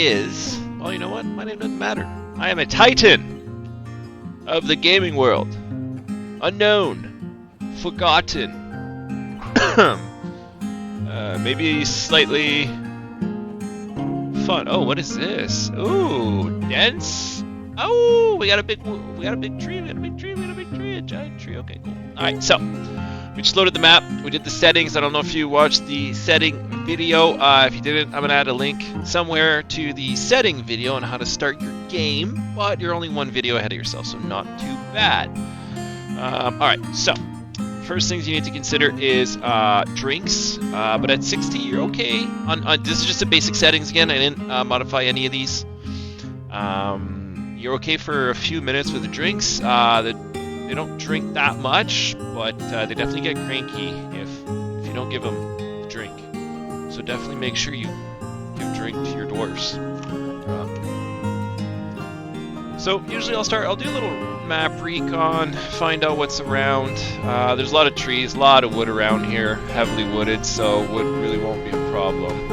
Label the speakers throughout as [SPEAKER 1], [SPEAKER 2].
[SPEAKER 1] is, well, you know what? My name doesn't matter. I am a titan of the gaming world. Unknown. Forgotten. Maybe slightly fun. Oh, what is this? Ooh, dense. Oh, we got a big tree. We got a big tree. A giant tree. Okay, cool. All right, so we just loaded the map. We did the settings. I don't know if you watched the setting video. If you didn't, I'm gonna add a link somewhere to the setting video on how to start your game. But you're only one video ahead of yourself, so not too bad. All right, so first things you need to consider is drinks. But at 60, you're okay. This is just the basic settings again. I didn't modify any of these. You're okay for a few minutes with the drinks. They don't drink that much, but they definitely get cranky if you don't give them a drink. So definitely make sure you give drink to your dwarves. So usually I'll do a little map recon, find out what's around. There's a lot of trees, a lot of wood around here, heavily wooded, so wood really won't be a problem.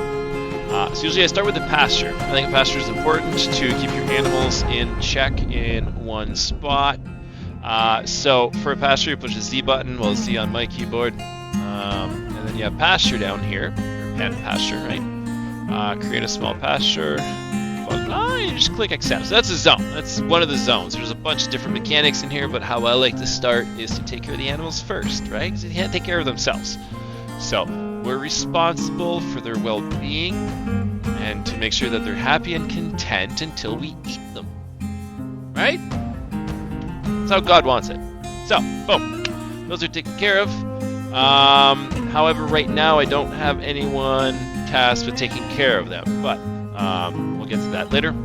[SPEAKER 1] So usually I start with the pasture. I think a pasture is important to keep your animals in check in one spot. So for a pasture, you push the Z button, well, Z on my keyboard, and then you have pasture down here, or pen pasture, right? Create a small pasture. You just click accept. So that's a zone. That's one of the zones. There's a bunch of different mechanics in here, but how I like to start is to take care of the animals first, right? Because they can't take care of themselves. So we're responsible for their well-being and to make sure that they're happy and content until we eat them, right? That's how God wants it. So, boom. Those are taken care of. However, right now I don't have anyone tasked with taking care of them, but we'll get to that later.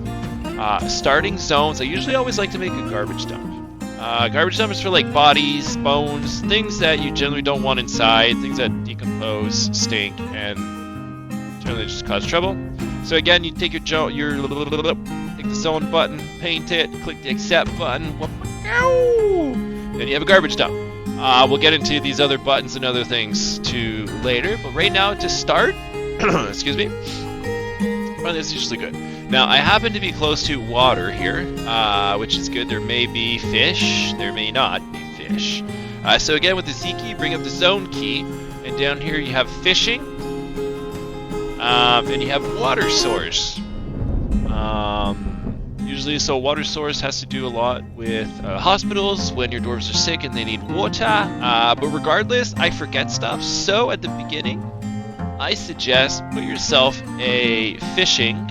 [SPEAKER 1] Starting zones, I usually always like to make a garbage dump. Garbage dump is for like bodies, bones, things that you generally don't want inside, things that decompose, stink, and generally just cause trouble. So again, you take take the zone button, paint it, click the accept button, then you have a garbage dump. We'll get into these other buttons and other things too later, but right now to start, excuse me, well, this is usually good. Now, I happen to be close to water here, which is good. There may be fish, there may not be fish. So again, with the Z key, bring up the zone key, and down here you have fishing, and you have water source. Usually, so water source has to do a lot with hospitals when your dwarves are sick and they need water. But regardless, I forget stuff. So at the beginning, I suggest put yourself a fishing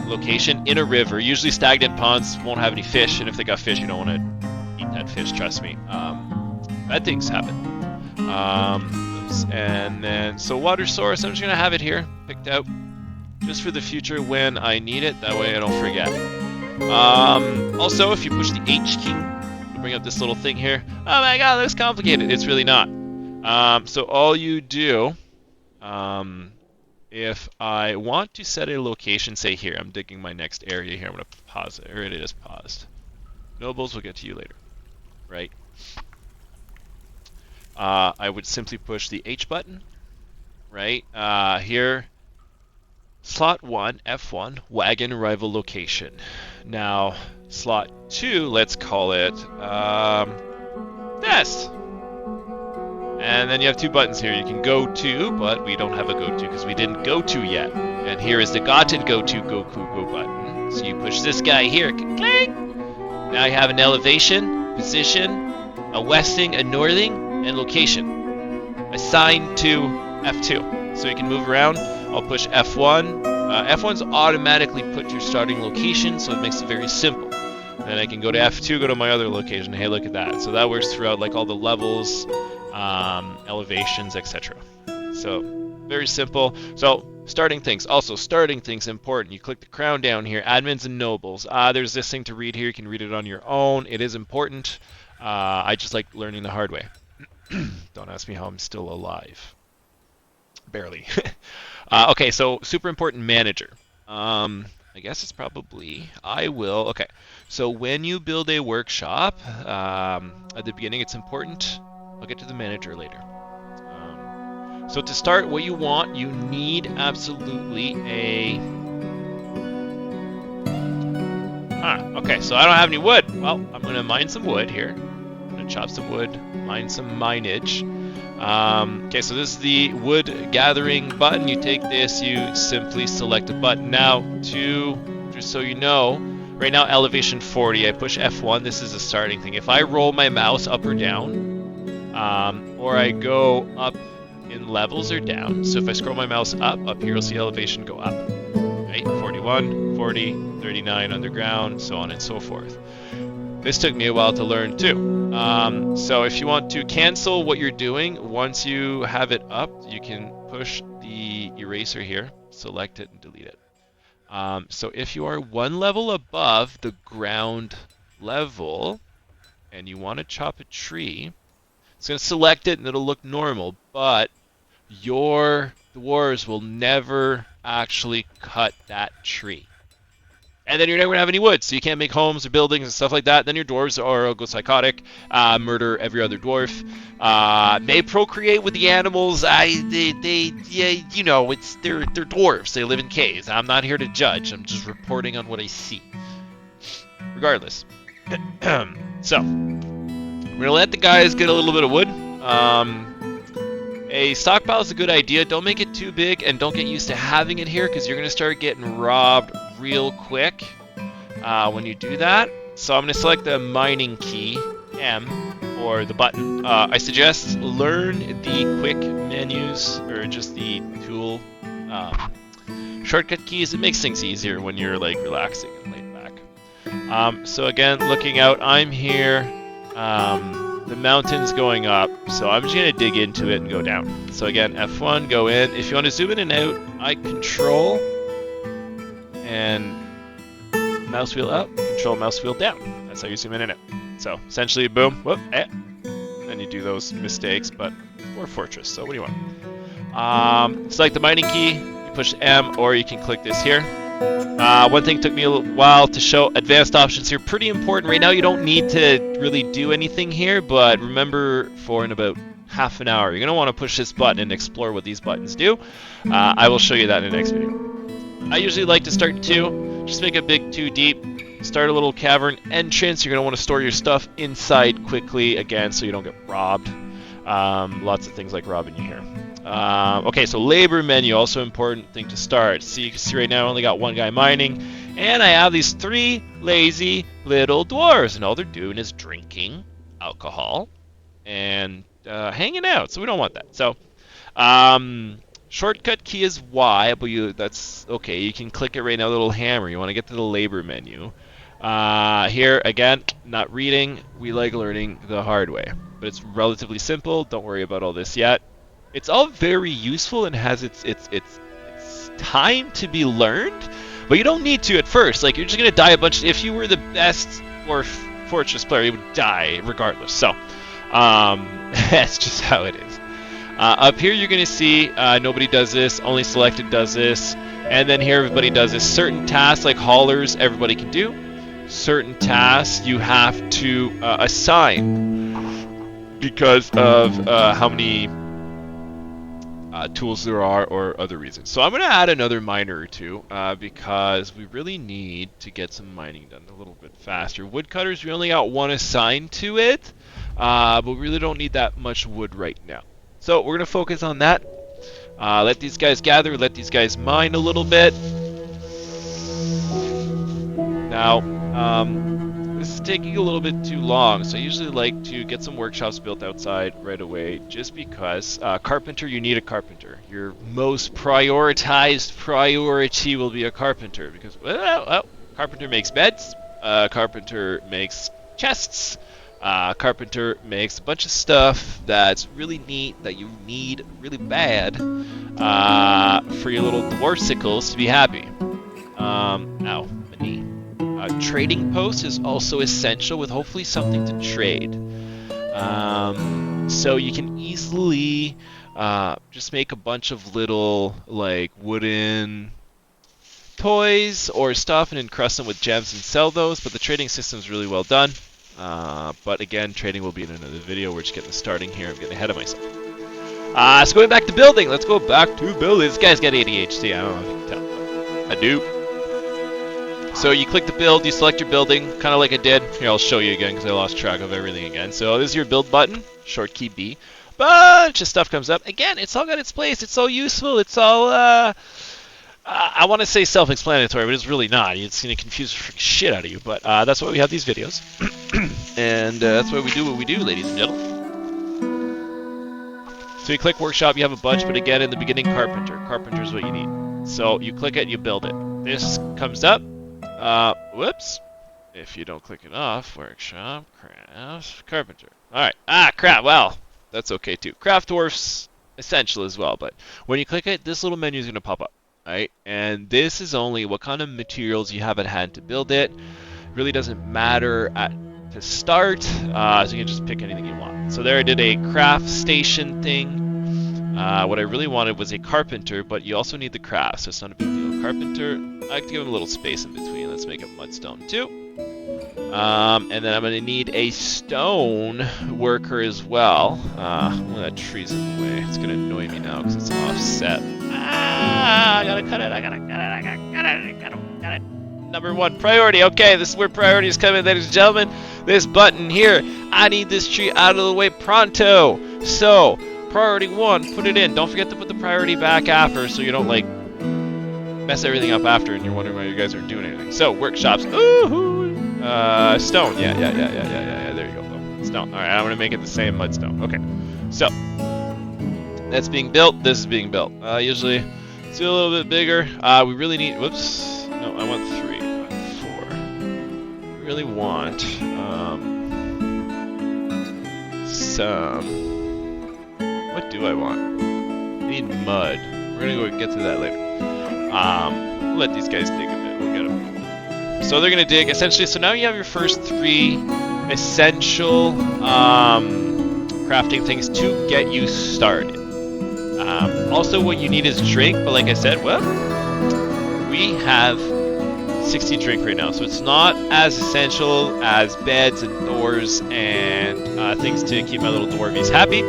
[SPEAKER 1] location in a river. Usually stagnant ponds won't have any fish, and if they got fish, you don't want to eat that fish, trust me. Bad things happen. And then, so water source, I'm just going to have it here, picked out, just for the future when I need it, that way I don't forget. Also, if you push the H key, to bring up this little thing here, oh my god, that looks complicated. It's really not. So all you do, if I want to set a location, say here, I'm digging my next area here, I'm going to pause it. Here it is, paused. Nobles, will get to you later, right? I would simply push the H button, right? Here, slot 1, F1, wagon arrival location. Now, slot 2, let's call it, nest. And then you have two buttons here. You can go to, but we don't have a go to because we didn't go to yet. And here is the gotten go to go button. So you push this guy here, clang. Now you have an elevation, position, a westing, a northing, and location assigned to F2. So you can move around. I'll push F1. F1's automatically put your starting location, so it makes it very simple. Then I can go to F2, go to my other location. Hey, look at that. So that works throughout like all the levels, elevations, etc. So very simple. So starting things. Also, starting things important. You click the crown down here, admins and nobles. There's this thing to read here. You can read it on your own. It is important. I just like learning the hard way. Don't ask me how I'm still alive. Barely. Okay, so super important manager. I guess it's probably, okay. So when you build a workshop, at the beginning it's important. I'll get to the manager later. So to start, what you want, you need absolutely a Huh, okay, so I don't have any wood. Well, I'm gonna mine some wood here. I'm gonna chop some wood, mine some mineage. Okay, so this is the wood gathering button. You take this, you simply select a button. Now, just so you know, right now elevation 40, I push F1, this is a starting thing. If I roll my mouse up or down, or I go up in levels or down, so if I scroll my mouse up here you'll see elevation go up. Right, 41, 40, 39 underground, so on and so forth. This took me a while to learn too. So if you want to cancel what you're doing, once you have it up, you can push the eraser here, select it, and delete it. So if you are one level above the ground level, and you want to chop a tree, it's going to select it and it'll look normal, but your dwarves will never actually cut that tree. And then you're never going to have any wood, so you can't make homes or buildings and stuff like that. Then your dwarves are go psychotic, murder every other dwarf, may procreate with the animals. Yeah, you know, they're dwarves. They live in caves. I'm not here to judge. I'm just reporting on what I see. Regardless, so we're gonna let the guys get a little bit of wood. A stockpile is a good idea. Don't make it too big, and don't get used to having it here, because you're going to start getting robbed real quick when you do that. So I'm going to select the mining key, M, or the button. I suggest learn the quick menus, or just the tool shortcut keys. It makes things easier when you're like relaxing and laid back. So again, looking out, I'm here. The mountain's going up, so I'm just going to dig into it and go down. So again, F1, go in. If you want to zoom in and out, I control and mouse wheel up, control mouse wheel down. That's how you zoom in and out. So essentially, boom, whoop, then you do those mistakes, but Dwarf Fortress, so what do you want? Select the mining key, you push M, or you can click this here. One thing took me a little while to show, advanced options here, pretty important. Right now you don't need to really do anything here, but remember for in about half an hour, you're going to want to push this button and explore what these buttons do. I will show you that in the next video. I usually like to start 2, just make a big 2 deep, start a little cavern entrance. You're going to want to store your stuff inside quickly, again, so you don't get robbed. Lots of things like robbing you here. Okay, so labor menu, also important thing to start. So you can see right now I only got one guy mining, and I have these 3 lazy little dwarves, and all they're doing is drinking alcohol and hanging out, so we don't want that. So shortcut key is Y, but that's okay. You can click it right now, little hammer. You want to get to the labor menu. Here, again, not reading. We like learning the hard way, but it's relatively simple. Don't worry about all this yet. It's all very useful and has its time to be learned, but you don't need to at first. Like, you're just gonna die a bunch. If you were the best Dwarf Fortress player, you would die regardless. So, that's just how it is. Up here, you're gonna see nobody does this. Only selected does this, and then here everybody does this. Certain tasks like haulers, everybody can do. Certain tasks you have to assign because of how many tools there are or other reasons. So I'm going to add another miner or 2 because we really need to get some mining done a little bit faster. Woodcutters, we only got 1 assigned to it, but we really don't need that much wood right now. So we're going to focus on that. Let these guys gather, let these guys mine a little bit. Now, this is taking a little bit too long, so I usually like to get some workshops built outside right away, just because carpenter, you need a carpenter. Your most prioritized priority will be a carpenter, because well, carpenter makes beds, carpenter makes chests, carpenter makes a bunch of stuff that's really neat that you need really bad for your little dwarfsicles to be happy. Ow, my knee. Trading post is also essential, with hopefully something to trade. So you can easily just make a bunch of little like wooden toys or stuff and encrust them with gems and sell those, but the trading system is really well done. But again, trading will be in another video. We're just getting starting here. I'm getting ahead of myself. So going back to building, let's go back to building. This guy's got ADHD, I don't know if you can tell. I do. So you click the build, you select your building, kind of like I did. Here, I'll show you again because I lost track of everything again. So this is your build button, short key B. Bunch of stuff comes up. Again, it's all got its place. It's all useful. It's all, I want to say self-explanatory, but it's really not. It's going to confuse the shit out of you. But that's why we have these videos. And that's why we do what we do, ladies and gentlemen. So you click workshop, you have a bunch, but again, in the beginning, carpenter. Carpenter is what you need. So you click it, you build it. This comes up. Whoops. If you don't click it off, workshop, craft, carpenter. Alright. Crap. Well, that's okay too. Craft dwarfs, essential as well, but when you click it, this little menu is going to pop up. Right? And this is only what kind of materials you have at hand to build it. Really doesn't matter to start, so you can just pick anything you want. So there I did a craft station thing. What I really wanted was a carpenter, but you also need the craft, so it's not a big deal. Carpenter, I like to give him a little space in between. Let's make it mudstone too. And then I'm going to need a stone worker as well. That tree's in the way. It's going to annoy me now because it's offset. I gotta cut it. I gotta cut it. Number 1, priority. Okay, this is where priorities come in, ladies and gentlemen. This button here. I need this tree out of the way pronto. So, priority 1, put it in. Don't forget to put the priority back after so you don't, like, mess everything up after and you're wondering why you guys aren't doing anything. So, workshops. Ooh, stone. Yeah. There you go. Stone. Alright, I'm gonna make it the same mudstone. Okay. So, that's being built. This is being built. Usually, it's a little bit bigger. We really need. Whoops. No, I want 3. I want 4. We really want some. What do I want? I need mud. We're gonna go get to that later. We'll let these guys dig a bit. We'll get them. So they're gonna dig essentially. So now you have your first 3 essential crafting things to get you started. Also, what you need is drink, but like I said, well, we have 60 drink right now, so it's not as essential as beds and doors and things to keep my little dwarvies happy.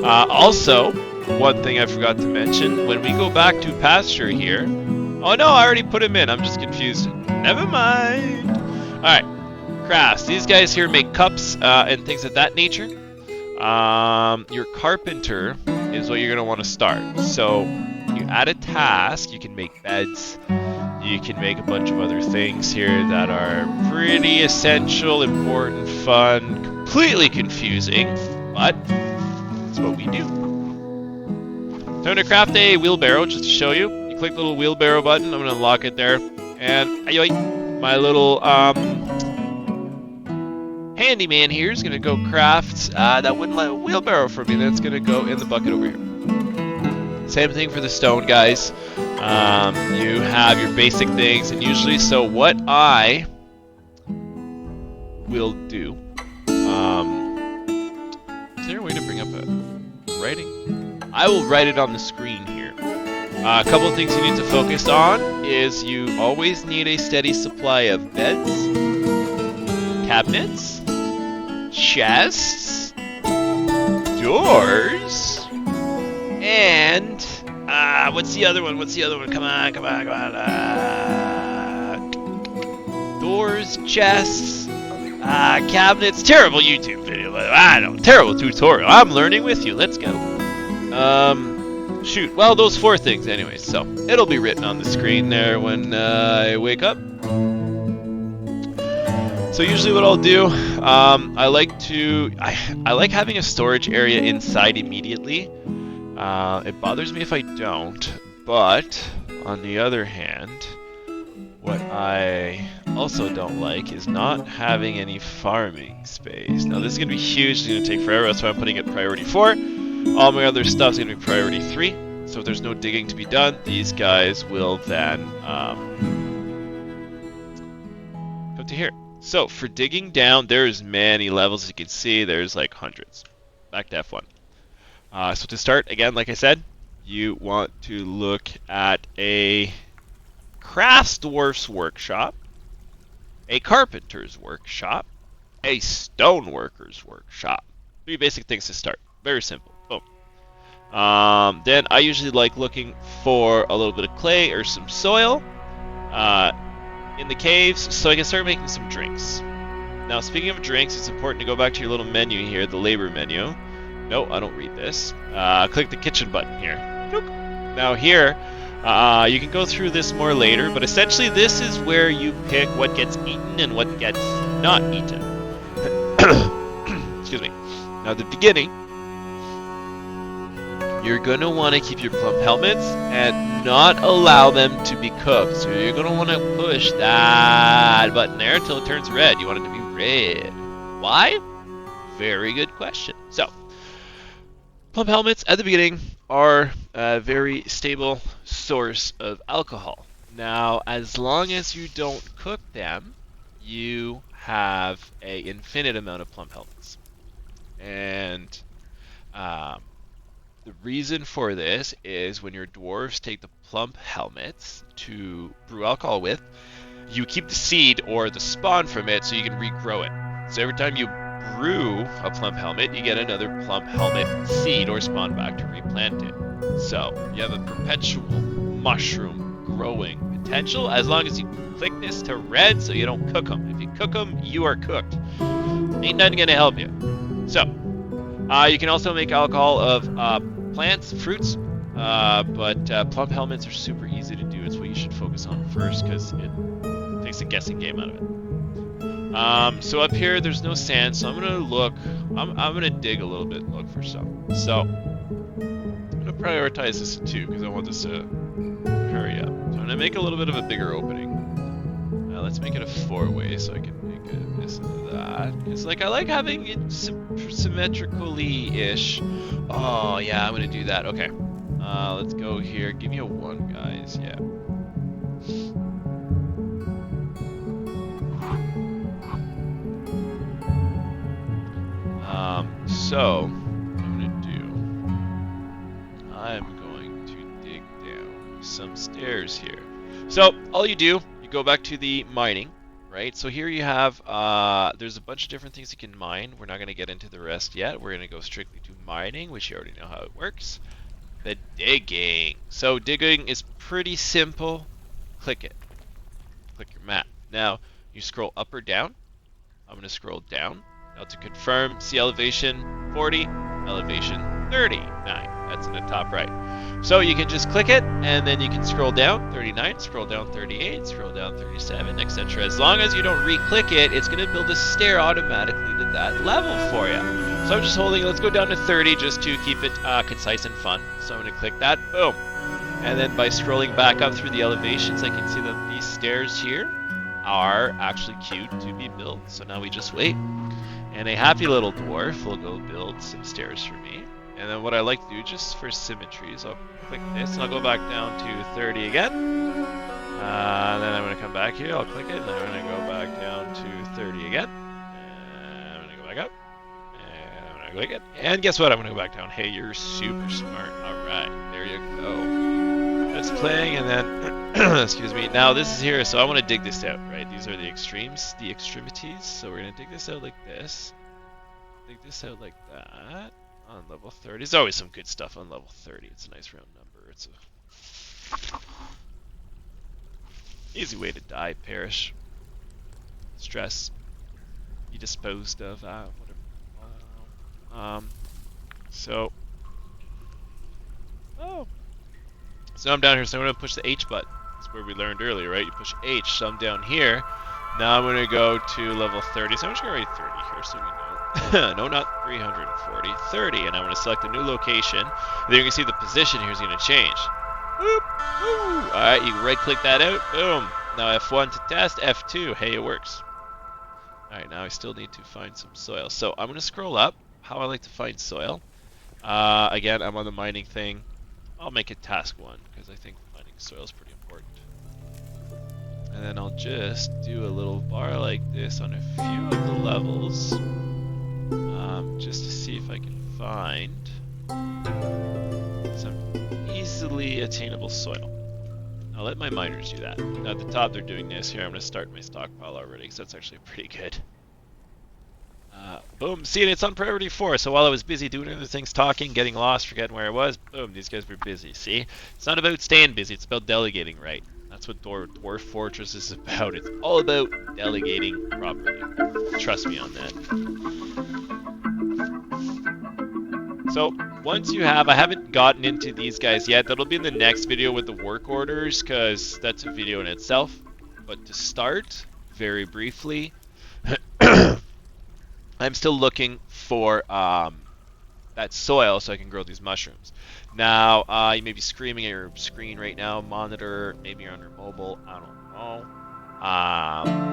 [SPEAKER 1] Also, one thing I forgot to mention, when we go back to pasture here, oh no, I already put him in, I'm just confused. Never mind. Alright, crafts. These guys here make cups and things of that nature. Your carpenter is what you're going to want to start. So you add a task, you can make beds, you can make a bunch of other things here that are pretty essential, important, fun, completely confusing, but it's what we do. Time to craft a wheelbarrow, just to show you. You click the little wheelbarrow button, I'm going to unlock it there, and my little handyman here is going to go craft that wooden wheelbarrow for me. That's going to go in the bucket over here. Same thing for the stone, guys. You have your basic things, and usually, so what I will do, is there a way to bring up a writing? I will write it on the screen here. A couple of things you need to focus on is you always need a steady supply of beds, cabinets, chests, doors, and what's the other one? Come on. Doors, chests, cabinets. Terrible YouTube video. I know, terrible tutorial. I'm learning with you. Let's go. Shoot. Well, those 4 things, anyways. So it'll be written on the screen there when I wake up. So usually what I'll do, I like having a storage area inside immediately. It bothers me if I don't, but on the other hand, what I also don't like is not having any farming space. Now this is going to be huge, it's going to take forever, that's why I'm putting it priority 4. All my other stuff is going to be priority 3, so if there's no digging to be done, these guys will then come to here. So for digging down, there's many levels, as you can see, there's like hundreds. Back to F1. So to start, again, like I said, you want to look at a crafts dwarf's workshop, a carpenter's workshop, a stoneworker's workshop. 3 basic things to start. Very simple. Boom. Then I usually like looking for a little bit of clay or some soil. in the caves so I can start making some drinks. Now, speaking of drinks, it's important to go back to your little menu here, the labor menu. No, I don't read this. Click the kitchen button here. Now here, you can go through this more later, but essentially this is where you pick what gets eaten and what gets not eaten. Excuse me. Now, at the beginning, you're going to want to keep your plump helmets and not allow them to be cooked. So you're going to want to push that button there until it turns red. You want it to be red. Why? Very good question. So, plump helmets at the beginning are a very stable source of alcohol. Now, as long as you don't cook them, you have an infinite amount of plump helmets. And the reason for this is when your dwarves take the plump helmets to brew alcohol with, you keep the seed or the spawn from it so you can regrow it. So every time you brew a plump helmet, you get another plump helmet seed or spawn back to replant it. So you have a perpetual mushroom growing potential as long as you click this to red so you don't cook them. If you cook them, you are cooked. Ain't nothing gonna help you. So you can also make alcohol of plants, fruits, but plump helmets are super easy to do. It's what you should focus on first because it takes a guessing game out of it. So up here, there's no sand, so I'm gonna look. I'm gonna dig a little bit and look for some. So I'm gonna prioritize this to 2 because I want this to hurry up. So I'm gonna make a little bit of a bigger opening. Let's make it a 4-way so I can make this and that. It's like I like having it symmetrically-ish. Oh yeah, I'm gonna do that. Okay. Let's go here. Give me a 1, guys. Yeah. So I'm going to dig down some stairs here. So all you do, you go back to the mining, right? So here you have, there's a bunch of different things you can mine. We're not going to get into the rest yet. We're going to go strictly to mining, which you already know how it works. The digging. So digging is pretty simple. Click it. Click your map. Now, you scroll up or down. I'm going to scroll down. Now to confirm, see elevation 40, elevation 39. That's in the top right. So you can just click it, and then you can scroll down 39, scroll down 38, scroll down 37, etc. As long as you don't re-click it, it's going to build a stair automatically to that level for you. So I'm just holding, let's go down to 30 just to keep it concise and fun. So I'm going to click that, boom. And then by scrolling back up through the elevations, I can see that these stairs here are actually queued to be built. So now we just wait. And a happy little dwarf will go build some stairs for me. And then what I like to do, just for symmetry, is I'll click this, and I'll go back down to 30 again. And then I'm going to come back here, I'll click it, and I'm going to go back down to 30 again. And I'm going to go back up. And I'm going to click it. And guess what? I'm going to go back down. Hey, you're super smart. Alright, there you go. That's playing, and then, excuse me, now this is here, so I want to dig this out, right? These are the extremes, the extremities. So we're going to dig this out like this. Dig this out like that. On level 30. There's always some good stuff on level 30. It's a nice round number. It's a easy way to die, perish, stress, be disposed of, whatever. So I'm down here, so I'm going to push the H button. That's where we learned earlier, right? You push H, so I'm down here. Now I'm going to go to level 30. So I'm just going to write 30 here so we know. No, not 340, 30, and I'm going to select a new location. And then you can see the position here is going to change. Whoop, woo. All right, you right click that out, boom. Now F1 to test, F2, hey, it works. All right, now I still need to find some soil. So I'm going to scroll up, how I like to find soil. Again, I'm on the mining thing. I'll make it task 1, because I think finding soil is pretty important. And then I'll just do a little bar like this on a few of the levels. Just to see if I can find some easily attainable soil. I'll let my miners do that. Now at the top they're doing this. Here I'm going to start my stockpile already because that's actually pretty good. Boom, see, and it's on priority 4, so while I was busy doing other things, talking, getting lost, forgetting where I was, boom, these guys were busy, see? It's not about staying busy, it's about delegating right. That's what Dwarf Fortress is about. It's all about delegating properly. Trust me on that. So once you have, I haven't gotten into these guys yet. That'll be in the next video with the work orders, because that's a video in itself. But to start, very briefly, I'm still looking for that soil so I can grow these mushrooms. Now, you may be screaming at your screen right now, monitor, maybe you're on your mobile, I don't know.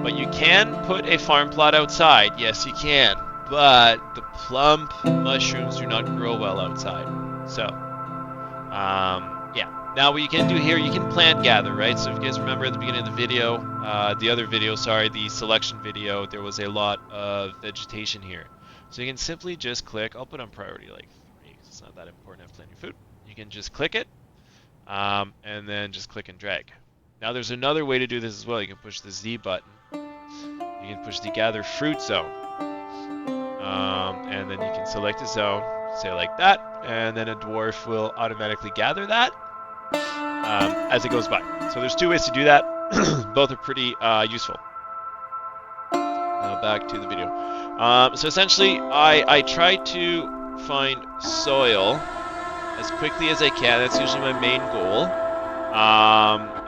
[SPEAKER 1] But you can put a farm plot outside. Yes, you can. But the plump mushrooms do not grow well outside. So, yeah. Now what you can do here, you can plant gather, right? So if you guys remember at the beginning of the video, the selection video, there was a lot of vegetation here. So you can simply just click, I'll put on priority like 3 because it's not that important to have plenty of food. You can just click it, and then just click and drag. Now there's another way to do this as well. You can push the Z button. You can push the gather fruit zone. And then you can select a zone, say like that, and then a dwarf will automatically gather that as it goes by. So there's 2 ways to do that. Both are pretty useful. Now back to the video. So essentially, I try to find soil as quickly as I can. That's usually my main goal.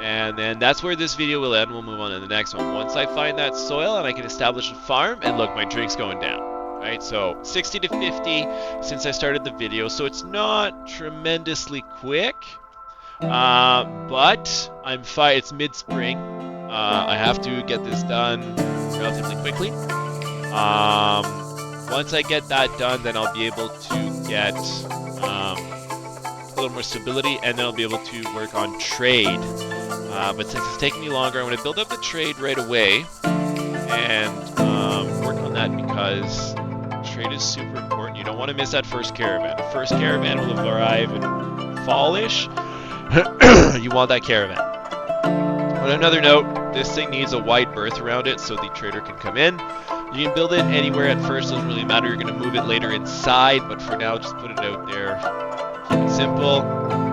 [SPEAKER 1] And then that's where this video will end. We'll move on to the next one. Once I find that soil and I can establish a farm, and look, my drink's going down. Right, so 60 to 50 since I started the video, so it's not tremendously quick, but I'm fine. It's mid-spring. I have to get this done relatively quickly. Once I get that done, then I'll be able to get a little more stability, and then I'll be able to work on trade. But since it's taking me longer, I'm going to build up the trade right away and work on that, because trade is super important. You don't want to miss that first caravan. The first caravan will arrive in fallish. You want that caravan. On another note, this thing needs a wide berth around it so the trader can come in. You can build it anywhere at first, doesn't really matter. You're going to move it later inside, but for now, just put it out there. Keep it simple.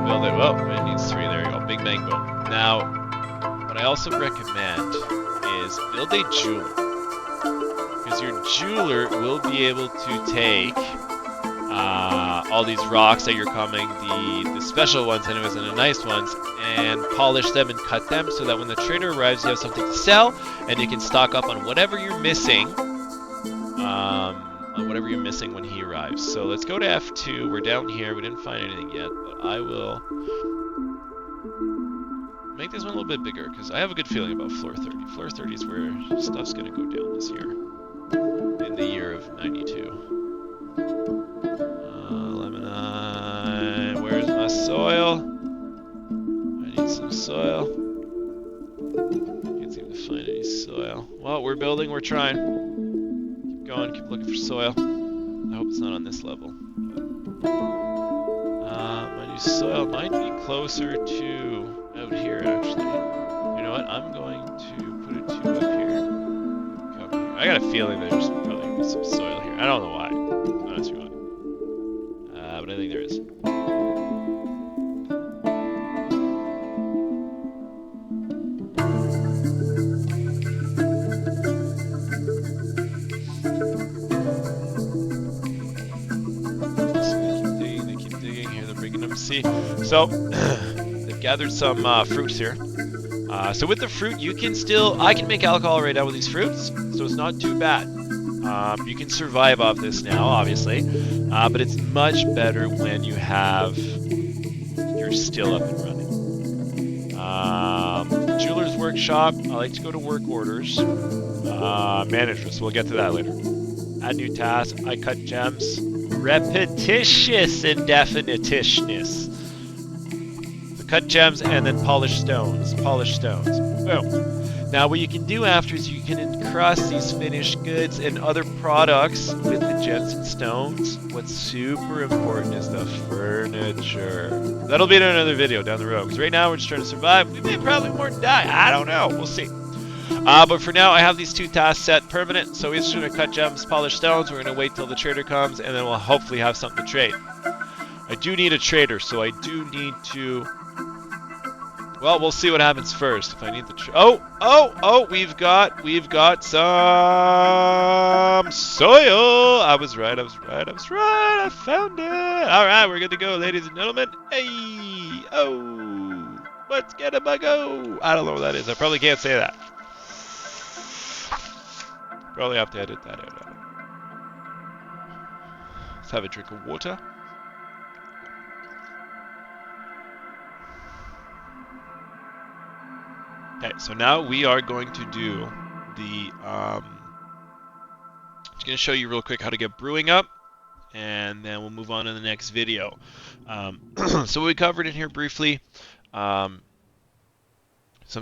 [SPEAKER 1] Build it. Oh, it needs 3. There you go. Big bang boom. Now, what I also recommend is build a jeweler. Because your jeweler will be able to take all these rocks that you're coming, the special ones anyways and the nice ones, and polish them and cut them so that when the trader arrives you have something to sell and you can stock up on whatever you're missing when he arrives. So let's go to F2. We're down here. We didn't find anything yet, but I will make this one a little bit bigger because I have a good feeling about floor 30. Floor 30 is where stuff's going to go down this year. In the year of 92. Lemonine, where's my soil? I need some soil. Can't seem to find any soil. Well, we're building, we're trying. Keep going, keep looking for soil. I hope it's not on this level. My new soil might be closer to out here, actually. You know what? I'm going to put it to up here. I got a feeling there's probably going to be some soil here. I don't know why. Honestly, why. But I think there is. They keep digging. Here they're bringing them. See? So, they've gathered some fruits here. So with the fruit, I can make alcohol right now with these fruits, so it's not too bad. You can survive off this now, obviously, but it's much better when you're still up and running. Jeweler's workshop, I like to go to work orders. Managers, we'll get to that later. Add new tasks, I cut gems. Repetitious indefiniteness. Cut gems and then polish stones. Boom. Now what you can do after is you can encrust these finished goods and other products with the gems and stones. What's super important is the furniture. That'll be in another video down the road, because right now we're just trying to survive. We may probably more die. I don't know. We'll see. But for now I have these 2 tasks set permanent, so we're just going to cut gems, polish stones. We're going to wait till the trader comes, and then we'll hopefully have something to trade. I do need a trader, so I do need to Well, we'll see what happens first. If I need the oh, we've got some soil. I was right. I found it. All right, we're good to go, ladies and gentlemen. Hey, oh, let's get a go. I don't know what that is. I probably can't say that. Probably have to edit that out. Let's have a drink of water. Okay, so now we are going to do the, just going to show you real quick how to get brewing up, and then we'll move on to the next video. So we covered in here briefly, some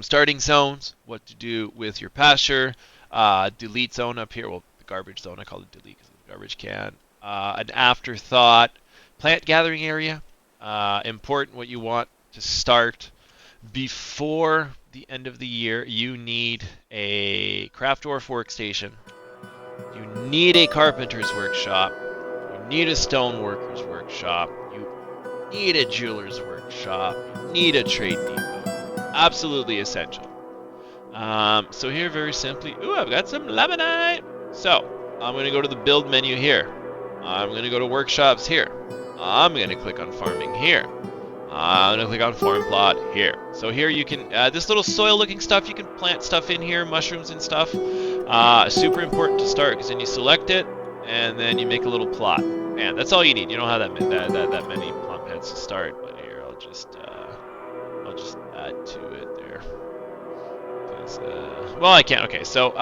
[SPEAKER 1] starting zones, what to do with your pasture, delete zone up here, well, the garbage zone, I call it delete because it's a garbage can, an afterthought, plant gathering area, important what you want to start. Before the end of the year, you need a craft dwarf workstation. You need a carpenter's workshop. You need a stoneworker's workshop. You need a jeweler's workshop. You need a trade depot. Absolutely essential. So here, very simply, ooh, I've got some laminite. So I'm going to go to the build menu here. I'm going to go to workshops here. I'm going to click on farming here. I'm going to click on farm plot here. So here you can, this little soil looking stuff, you can plant stuff in here, mushrooms and stuff. Super important to start because then you select it and then you make a little plot. Man, that's all you need. You don't have that many plump heads to start, but here I'll just add to it there. Well, I can't. Okay, so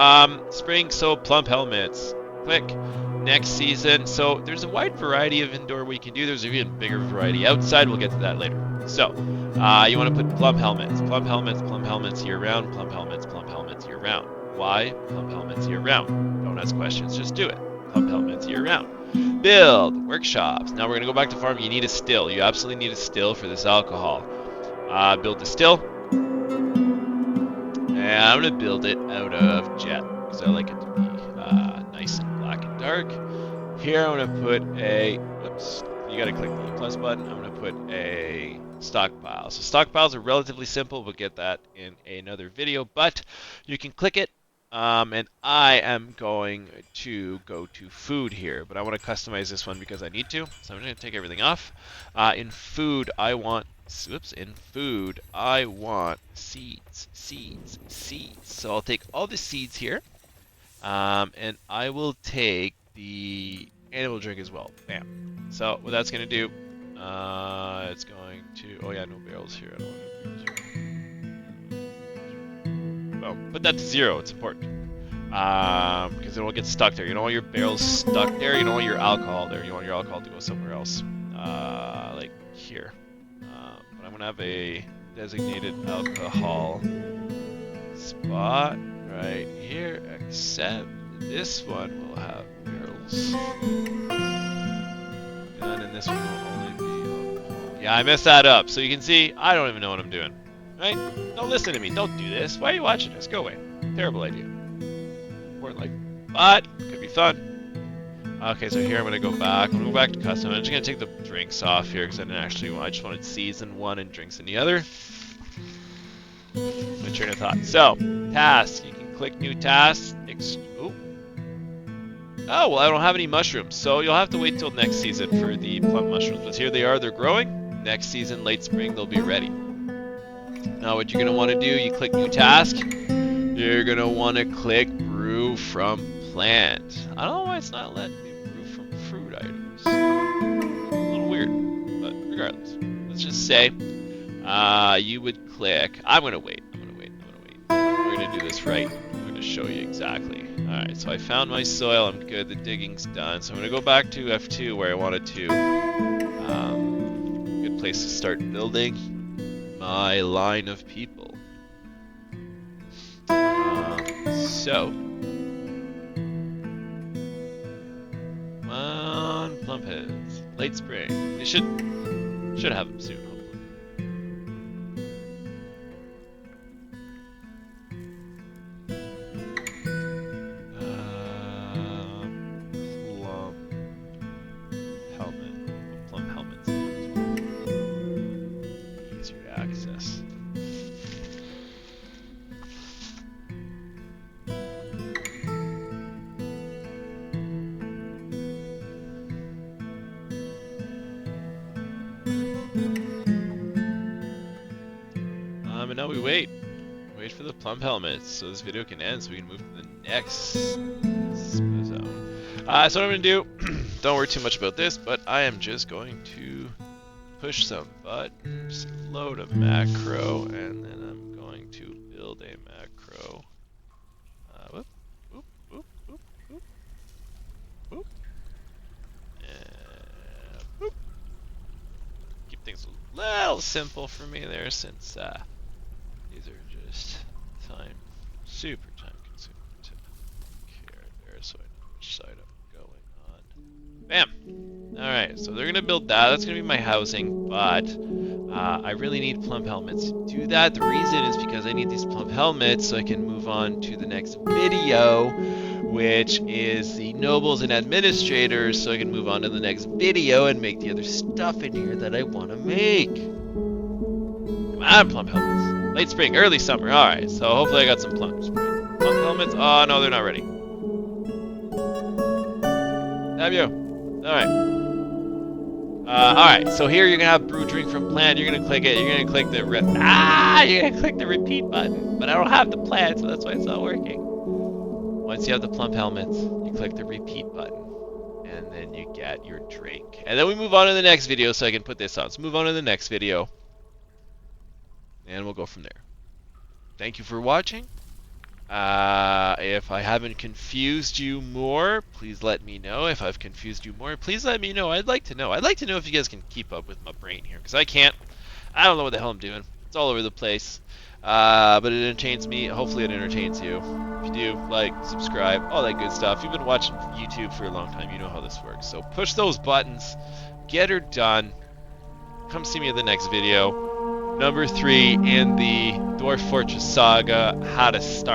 [SPEAKER 1] spring, so plump helmets. Click. Next season. So there's a wide variety of indoor we can do. There's an even bigger variety outside. We'll get to that later. So you want to put plump helmets year round, plump helmets year round. Why plump helmets year round? Don't ask questions, just do it. Plump helmets year round. Build workshops. Now we're gonna go back to farm. You need a still. You absolutely need a still for this alcohol. Build the still. And I'm gonna build it out of jet because I like it to be nice and black and dark. Here I'm gonna put a, whoops, you gotta click the plus button. I'm gonna put a stockpile. So stockpiles are relatively simple. We'll get that in another video, but you can click it. And I am going to go to food here, but I want to customize this one because I need to. So I'm going to take everything off. In food, I want seeds. So I'll take all the seeds here, and I will take the animal drink as well. Bam. So what that's going to do, it's going to, oh yeah, no barrels here. I don't want no barrels here. Well, put that to 0. It's important. Because it will get stuck there. You don't want your barrels stuck there. You don't want your alcohol there. You want your alcohol to go somewhere else. Like here. But I'm going to have a designated alcohol spot right here, except this one will have barrels. And then this one will only be alcohol. Yeah, I messed that up. So you can see, I don't even know what I'm doing. Right? Don't listen to me. Don't do this. Why are you watching this? Go away. Terrible idea. Important life. But, could be fun. Okay, so here I'm going to go back. I'm going to go back to custom. I'm just going to take the drinks off here because I didn't actually want, I just wanted seeds in one and drinks in the other. My train of thought. So, tasks. You can click new tasks. Oh, well, I don't have any mushrooms. So you'll have to wait till next season for the plum mushrooms. But here they are. They're growing. Next season, late spring, they'll be ready. Now what you're going to want to do, you click new task. You're going to want to click brew from plant. I don't know why it's not letting me brew from fruit items. A little weird, but regardless. Let's just say you would click, I'm going to wait. We're going to do this right. I'm going to show you exactly. Alright, so I found my soil. I'm good. The digging's done. So I'm going to go back to F2 where I wanted to. Good place to start building my line of people. So, come on, plump heads. Late spring. They should have them soon, hopefully. Plum helmets. Easier to access. we wait. Wait for the plump helmets so this video can end so we can move to the next zone. So what I'm going to do, don't worry too much about this, but I am just going to push some buttons, load a macro, and then I'm going to build a macro. Whoop, whoop, whoop, whoop, whoop, whoop. And whoop. Keep things a little simple for me there since these are just super time consuming to care there, so I know which side I'm going on. Bam! Alright, so they're gonna build that. That's gonna be my housing, but I really need plump helmets to do that. The reason is because I need these plump helmets so I can move on to the next video, which is the nobles and administrators, so I can move on to the next video and make the other stuff in here that I want to make. Come on, plump helmets. Late spring, early summer. Alright, so hopefully I got some plump spring. Plump helmets? Oh, no, they're not ready. Have you? Alright. Alright, so here you're gonna have brew drink from plant. You're gonna click it. You're gonna click the you're gonna click the repeat button. But I don't have the plant, so that's why it's not working. Once you have the plump helmets, you click the repeat button, and then you get your drink. And then we move on to the next video, so I can put this on. So move on to the next video, and we'll go from there. Thank you for watching. If I haven't confused you more, please let me know. If I've confused you more, please let me know. I'd like to know. I'd like to know if you guys can keep up with my brain here, because I can't. I don't know what the hell I'm doing. It's all over the place. But it entertains me. Hopefully it entertains you. If you do, like, subscribe, all that good stuff. If you've been watching YouTube for a long time, you know how this works. So push those buttons. Get her done. Come see me in the next video. Number 3 in the Dwarf Fortress saga, how to start.